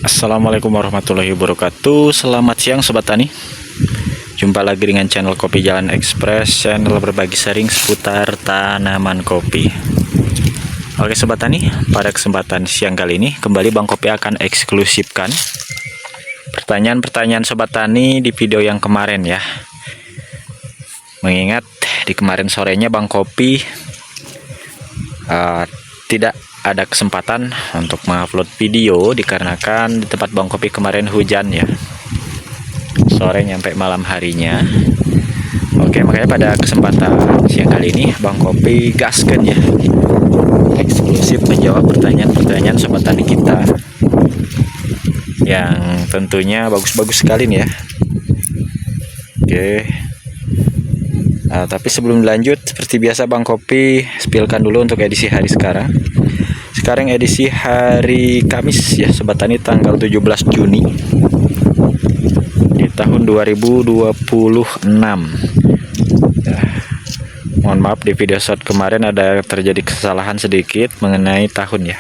Assalamualaikum warahmatullahi wabarakatuh. Selamat siang Sobat Tani. Jumpa lagi dengan channel Kopi Jalan Express, channel berbagi sharing seputar tanaman kopi. Oke Sobat Tani, pada kesempatan siang kali ini kembali Bang Kopi akan eksklusifkan pertanyaan-pertanyaan Sobat Tani di video yang kemarin ya. Mengingat di kemarin sorenya Bang Kopi tidak ada kesempatan untuk mengupload video dikarenakan di tempat Bang Kopi kemarin hujan ya, sore nyampe malam harinya. Oke, makanya pada kesempatan siang kali ini Bang Kopi gaskan ya, eksklusif menjawab pertanyaan-pertanyaan Sobat Tani kita yang tentunya bagus-bagus sekali nih ya. Oke, tapi sebelum lanjut, seperti biasa Bang Kopi spillkan dulu untuk edisi hari sekarang. Sekarang edisi hari Kamis ya Sobat Tani, tanggal 17 Juni di tahun 2026 ya. Mohon maaf di video shot kemarin ada terjadi kesalahan sedikit mengenai tahun ya.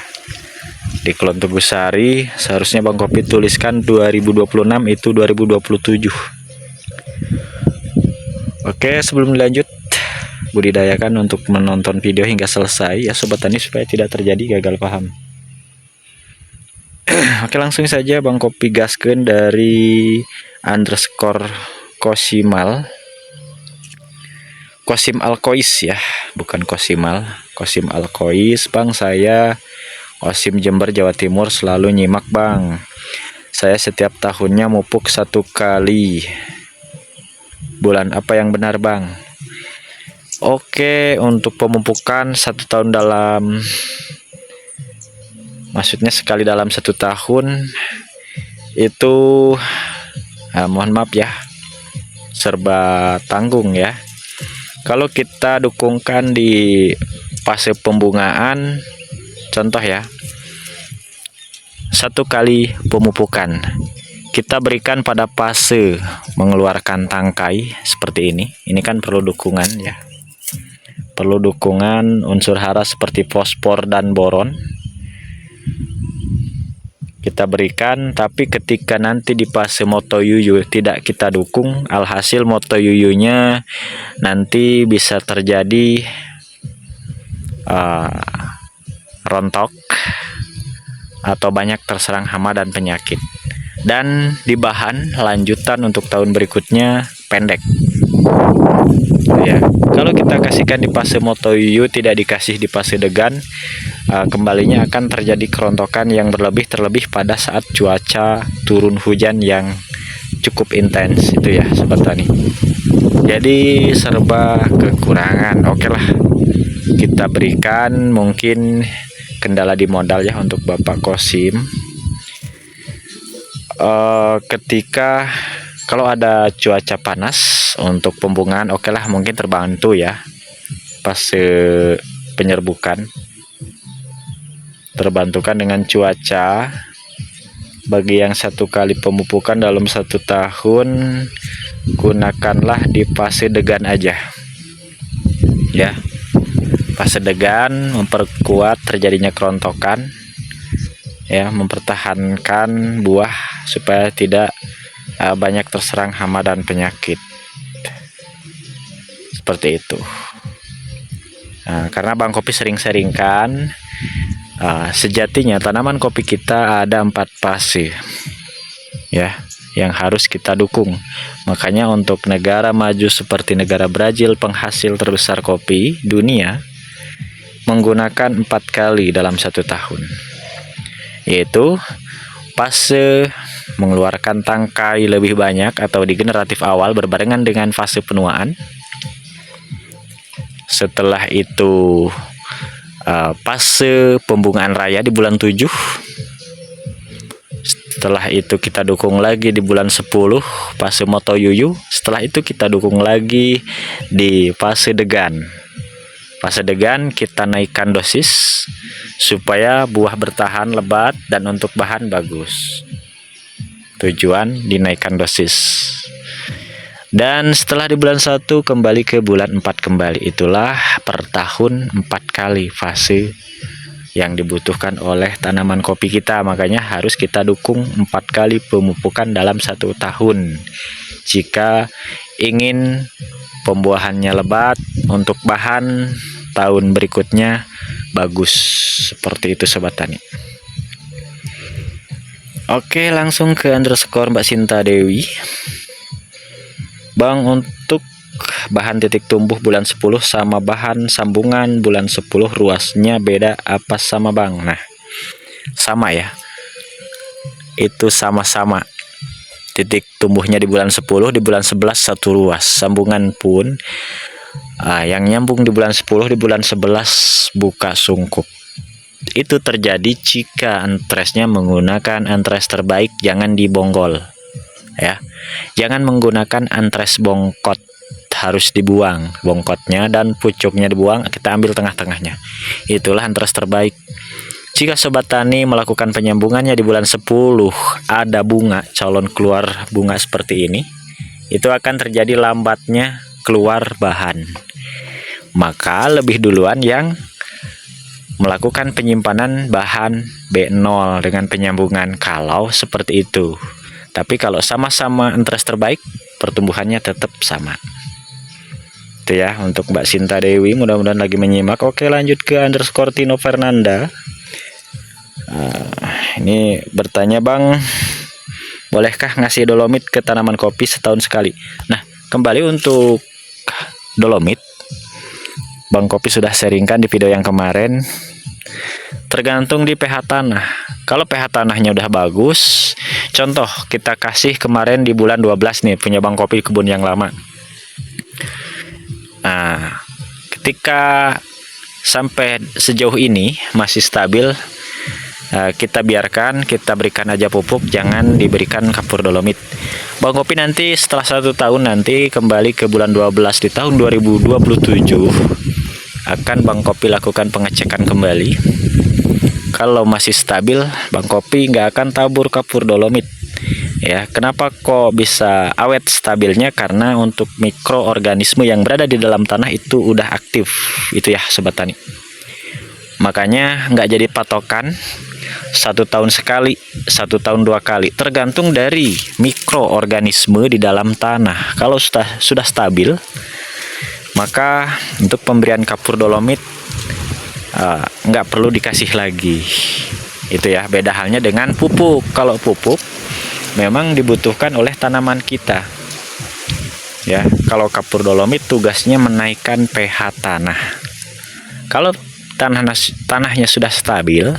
Di Kulon Tugusari seharusnya Bang Kopi tuliskan 2026, itu 2027. Oke, sebelum lanjut, budidayakan untuk menonton video hingga selesai ya Sobat Tani, supaya tidak terjadi gagal paham. Oke, langsung saja Bang Kopi gaskeun dari _kosimal Kosim Alkois ya, bukan Kosimal, Kosim Alkois. Bang, saya Kosim Jember Jawa Timur, selalu nyimak Bang. Saya setiap tahunnya mupuk 1 kali. Bulan apa yang benar Bang? Oke, untuk pemupukan 1 tahun dalam, maksudnya sekali dalam 1 tahun itu mohon maaf ya, serba tanggung ya. Kalau kita dukungkan di fase pembungaan, contoh ya, 1 kali pemupukan kita berikan pada fase mengeluarkan tangkai seperti ini. Ini kan perlu dukungan ya, perlu dukungan unsur hara seperti fosfor dan boron kita berikan. Tapi ketika nanti di fase motoyuyu tidak kita dukung, alhasil motoyuyunya nanti bisa terjadi rontok atau banyak terserang hama dan penyakit. Dan di bahan lanjutan untuk tahun berikutnya pendek ya. Kalau kita kasihkan di fase motoyuyu, tidak dikasih di fase degan, kembalinya akan terjadi kerontokan yang berlebih, terlebih pada saat cuaca turun hujan yang cukup intens itu ya Sobat Tani. Jadi serba kekurangan. Oke lah, kita berikan. Mungkin kendala di modal ya untuk Bapak Kosim. Ketika kalau ada cuaca panas untuk pembungaan, oke lah, mungkin terbantu ya fase penyerbukan, terbantukan dengan cuaca. Bagi yang 1 kali pemupukan dalam 1 tahun, gunakanlah di fase degan aja ya. Fase degan memperkuat terjadinya kerontokan ya, mempertahankan buah supaya tidak banyak terserang hama dan penyakit seperti itu. Karena Bang Kopi sering-seringkan, sejatinya tanaman kopi kita ada 4 fase ya yang harus kita dukung. Makanya untuk negara maju seperti negara Brazil, penghasil terbesar kopi dunia, menggunakan 4 kali dalam 1 tahun, yaitu fase mengeluarkan tangkai lebih banyak atau di generatif awal berbarengan dengan fase penuaan. Setelah itu fase pembungaan raya di bulan 7. Setelah itu kita dukung lagi di bulan 10 fase motoyuyu. Setelah itu kita dukung lagi di fase degan. Fase degan kita naikkan dosis supaya buah bertahan lebat dan untuk bahan bagus. Tujuan dinaikkan dosis. Dan setelah di bulan 1 kembali ke bulan 4 kembali. Itulah per tahun 4 kali fase yang dibutuhkan oleh tanaman kopi kita. Makanya harus kita dukung 4 kali pemupukan dalam 1 tahun jika ingin pembuahannya lebat, untuk bahan tahun berikutnya bagus. Seperti itu sobat tani. Oke, langsung ke underscore Mbak Sinta Dewi. Bang, untuk bahan titik tumbuh bulan 10 sama bahan sambungan bulan 10 ruasnya beda apa sama Bang? Nah, sama ya, itu sama-sama titik tumbuhnya di bulan 10, di bulan 11 satu ruas, sambungan pun yang nyambung di bulan 10, di bulan 11 buka sungkup. Itu terjadi jika antresnya menggunakan antres terbaik, jangan dibonggol ya, jangan menggunakan antres bongkot, harus dibuang bongkotnya dan pucuknya dibuang, kita ambil tengah-tengahnya, itulah antres terbaik. Jika sobat tani melakukan penyambungannya di bulan 10 ada bunga calon keluar bunga seperti ini, itu akan terjadi lambatnya keluar bahan, maka lebih duluan yang melakukan penyimpanan bahan B0 dengan penyambungan kalau seperti itu. Tapi kalau sama-sama antres terbaik, pertumbuhannya tetap sama. Itu ya untuk Mbak Sinta Dewi, mudah-mudahan lagi menyimak. Oke, lanjut ke underscore Tino Fernanda. Ini bertanya, Bang, bolehkah ngasih dolomit ke tanaman kopi setahun sekali? Nah, kembali untuk dolomit, Bang Kopi sudah sharingkan di video yang kemarin. Tergantung di pH tanah. Kalau pH tanahnya udah bagus, contoh kita kasih kemarin di bulan 12 nih, punya Bang Kopi kebun yang lama. Nah, ketika sampai sejauh ini masih stabil, kita biarkan, kita berikan aja pupuk, jangan diberikan kapur dolomit. Bang Kopi nanti setelah 1 tahun nanti kembali ke bulan 12 di tahun 2027 akan Bang Kopi lakukan pengecekan kembali. Kalau masih stabil, Bang Kopi nggak akan tabur kapur dolomit ya. Kenapa kok bisa awet stabilnya? Karena untuk mikroorganisme yang berada di dalam tanah itu udah aktif, itu ya sobat tani. Makanya nggak jadi patokan 1 tahun sekali, 1 tahun 2 kali, tergantung dari mikroorganisme di dalam tanah. Kalau sudah stabil, maka untuk pemberian kapur dolomit nggak perlu dikasih lagi. Itu ya, beda halnya dengan pupuk. Kalau pupuk memang dibutuhkan oleh tanaman kita ya. Kalau kapur dolomit tugasnya menaikkan pH tanah. Kalau tanahnya sudah stabil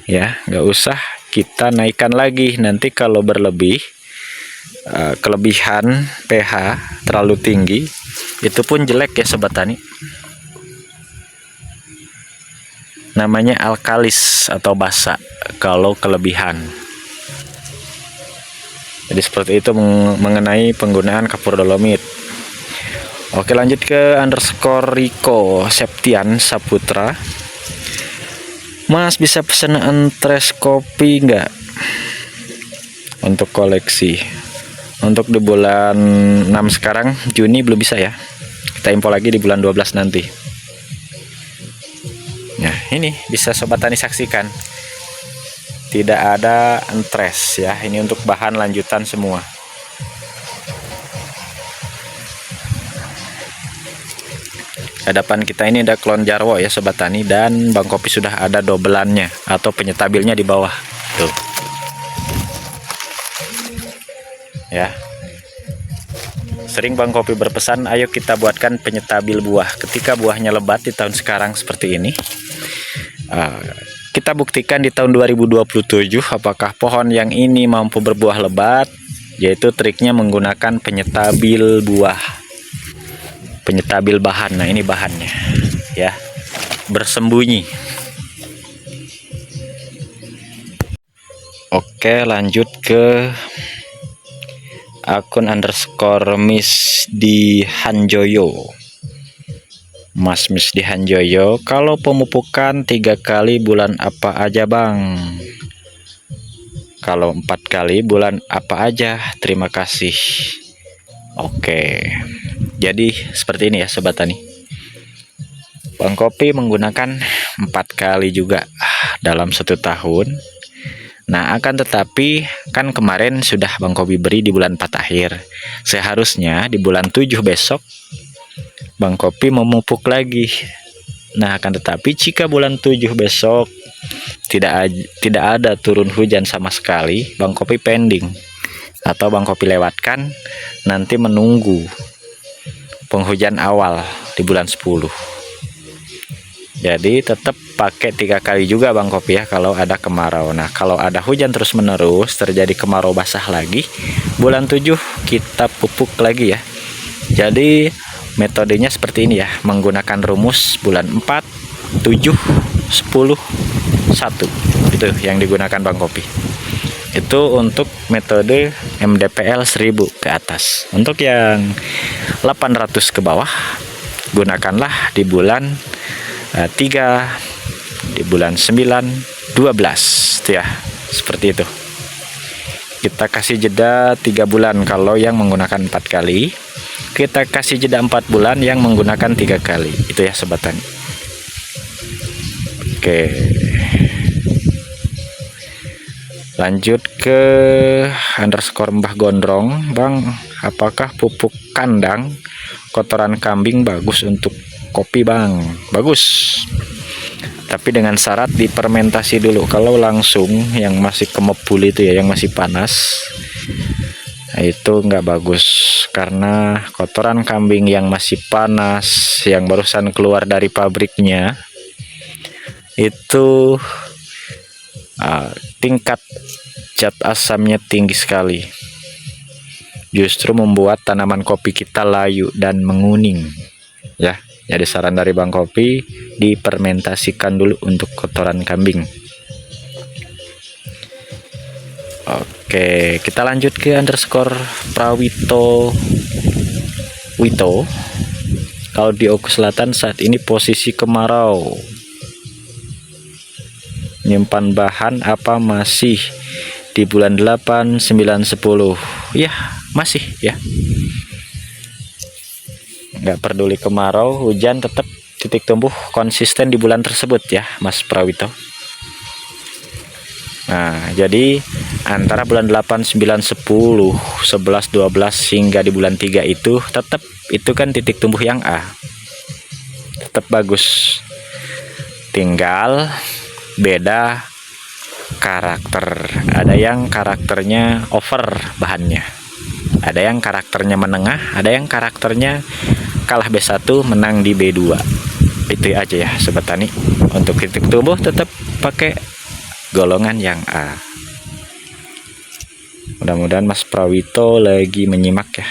ya, nggak usah kita naikkan lagi. Nanti kalau berlebih, kelebihan pH terlalu tinggi, itu pun jelek ya sobat tani. Namanya alkalis atau basa kalau kelebihan. Jadi seperti itu mengenai penggunaan kapur dolomit. Oke, lanjut ke underscore Riko Septian Saputra. Mas, bisa pesan antres kopi nggak untuk koleksi? Untuk di bulan 6 sekarang, Juni belum bisa ya. Kita info lagi di bulan 12 nanti. Nah, ini bisa sobat tani saksikan. Tidak ada antres ya. Ini untuk bahan lanjutan semua. Hadapan kita ini ada klon Jarwo ya sobat tani, dan Bang Kopi sudah ada dobelannya atau penyetabilnya di bawah. Tuh. Ya. Sering Bang Kopi berpesan, ayo kita buatkan penyetabil buah. Ketika buahnya lebat di tahun sekarang seperti ini, kita buktikan di tahun 2027 apakah pohon yang ini mampu berbuah lebat, yaitu triknya menggunakan penyetabil buah, penyetabil bahan. Nah, ini bahannya ya, bersembunyi. Oke, lanjut ke akun underscore Miss di Hanjoyo. Mas Miss di Hanjoyo, kalau pemupukan 3 kali bulan apa aja Bang? Kalau 4 kali bulan apa aja? Terima kasih. Oke, jadi seperti ini ya sobat tani. Bang Kopi menggunakan 4 kali juga dalam 1 tahun. Nah, akan tetapi kan kemarin sudah Bang Kopi beri di bulan 4 akhir. Seharusnya di bulan 7 besok Bang Kopi memupuk lagi. Nah, akan tetapi jika bulan 7 besok tidak ada turun hujan sama sekali, Bang Kopi pending atau Bang Kopi lewatkan, nanti menunggu penghujan awal di bulan 10. Jadi tetap pakai 3 kali juga Bang Kopi ya kalau ada kemarau. Nah, kalau ada hujan terus menerus, terjadi kemarau basah lagi, bulan 7 kita pupuk lagi ya. Jadi metodenya seperti ini ya, menggunakan rumus bulan 4, 7, 10, 1. Itu yang digunakan Bang Kopi. Itu untuk metode MDPL 1000 ke atas. Untuk yang 800 ke bawah, gunakanlah di bulan 3, di bulan 9, 12 ya, seperti itu. Kita kasih jeda 3 bulan kalau yang menggunakan 4 kali, kita kasih jeda 4 bulan yang menggunakan 3 kali. Itu ya Sobat Tani. Oke, lanjut ke underscore Mbah Gondrong. Bang, apakah pupuk kandang kotoran kambing bagus untuk kopi Bang? Bagus, tapi dengan syarat difermentasi dulu. Kalau langsung yang masih kemepul itu ya, yang masih panas, nah itu nggak bagus, karena kotoran kambing yang masih panas, yang barusan keluar dari pabriknya, itu tingkat zat asamnya tinggi sekali, justru membuat tanaman kopi kita layu dan menguning ya. Jadi saran dari Bang Kopi, difermentasikan dulu untuk kotoran kambing. Oke, kita lanjut ke underscore Prawito Wito. Kalau di Oku Selatan saat ini posisi kemarau, nyimpan bahan apa masih di bulan 8, 9, 10? Ya, masih ya. Nggak peduli kemarau, hujan, tetap titik tumbuh konsisten di bulan tersebut ya Mas Prawito. Nah, jadi antara bulan 8, 9, 10, 11, 12 hingga di bulan 3 itu tetap itu kan titik tumbuh yang A, tetap bagus. Tinggal beda karakter. Ada yang karakternya over bahannya, ada yang karakternya menengah, ada yang karakternya kalah B1 menang di B2. Itu aja ya Sobat Tani. Untuk titik tumbuh tetap pakai golongan yang A. Mudah-mudahan Mas Prawito lagi menyimak ya.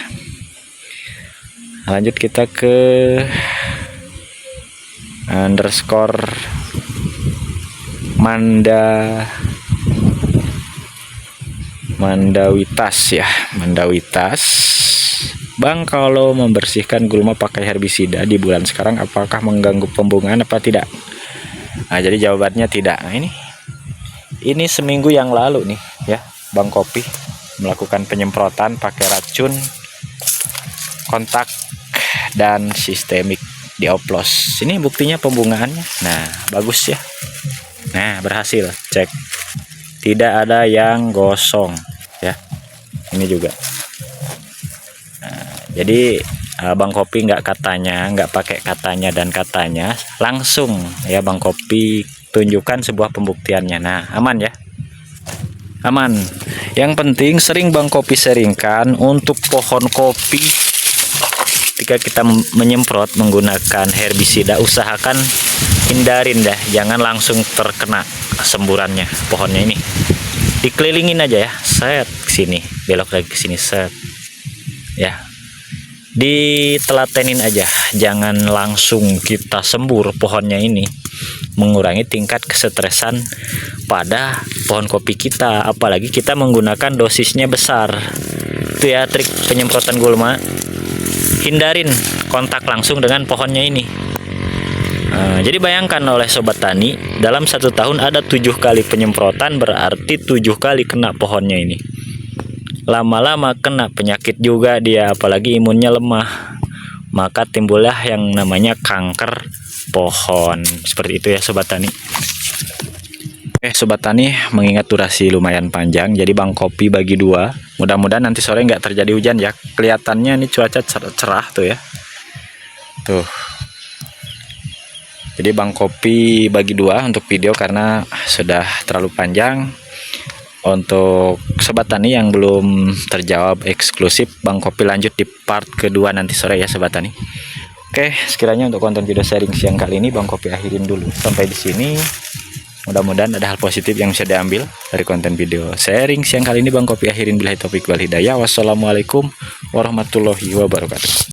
Lanjut kita ke underscore Mandawitas ya, Mandawitas. Bang, kalau membersihkan gulma pakai herbisida di bulan sekarang apakah mengganggu pembungaan apa tidak? Nah, jadi jawabannya tidak. Nah, ini seminggu yang lalu nih ya, Bang Kopi melakukan penyemprotan pakai racun kontak dan sistemik dioplos. Ini buktinya pembungaannya. Nah, bagus ya. Nah, berhasil. Cek. Tidak ada yang gosong ya. Ini juga. Jadi Bang Kopi nggak pakai katanya dan katanya, langsung ya Bang Kopi tunjukkan sebuah pembuktiannya. Nah, aman ya, aman. Yang penting sering Bang Kopi sharingkan untuk pohon kopi, ketika kita menyemprot menggunakan herbisida, usahakan hindarin dah, jangan langsung terkena semburannya pohonnya ini. Dikelilingin aja ya, set sini, belok lagi ke sini, set ya. Ditelatenin aja, jangan langsung kita sembur pohonnya ini, mengurangi tingkat kesetresan pada pohon kopi kita, apalagi kita menggunakan dosisnya besar. Itu ya trik penyemprotan gulma, hindarin kontak langsung dengan pohonnya ini. Jadi bayangkan oleh Sobat Tani, dalam 1 tahun ada 7 kali penyemprotan, berarti 7 kali kena pohonnya ini. Lama-lama kena penyakit juga dia, apalagi imunnya lemah, maka timbullah yang namanya kanker pohon. Seperti itu ya Sobat Tani. Oke Sobat Tani, mengingat durasi lumayan panjang, jadi Bang Kopi bagi dua. Mudah-mudahan nanti sore nggak terjadi hujan ya. Kelihatannya ini cuaca cerah tuh ya. Tuh. Jadi Bang Kopi bagi dua untuk video karena sudah terlalu panjang. Untuk Sobat Tani yang belum terjawab eksklusif, Bang Kopi lanjut di part kedua nanti sore ya Sobat Tani. Oke, sekiranya untuk konten video sharing siang kali ini Bang Kopi akhirin dulu sampai di sini. Mudah-mudahan ada hal positif yang bisa diambil dari konten video sharing siang kali ini. Bang Kopi akhirin billahi taufik wal hidayah. Wassalamualaikum warahmatullahi wabarakatuh.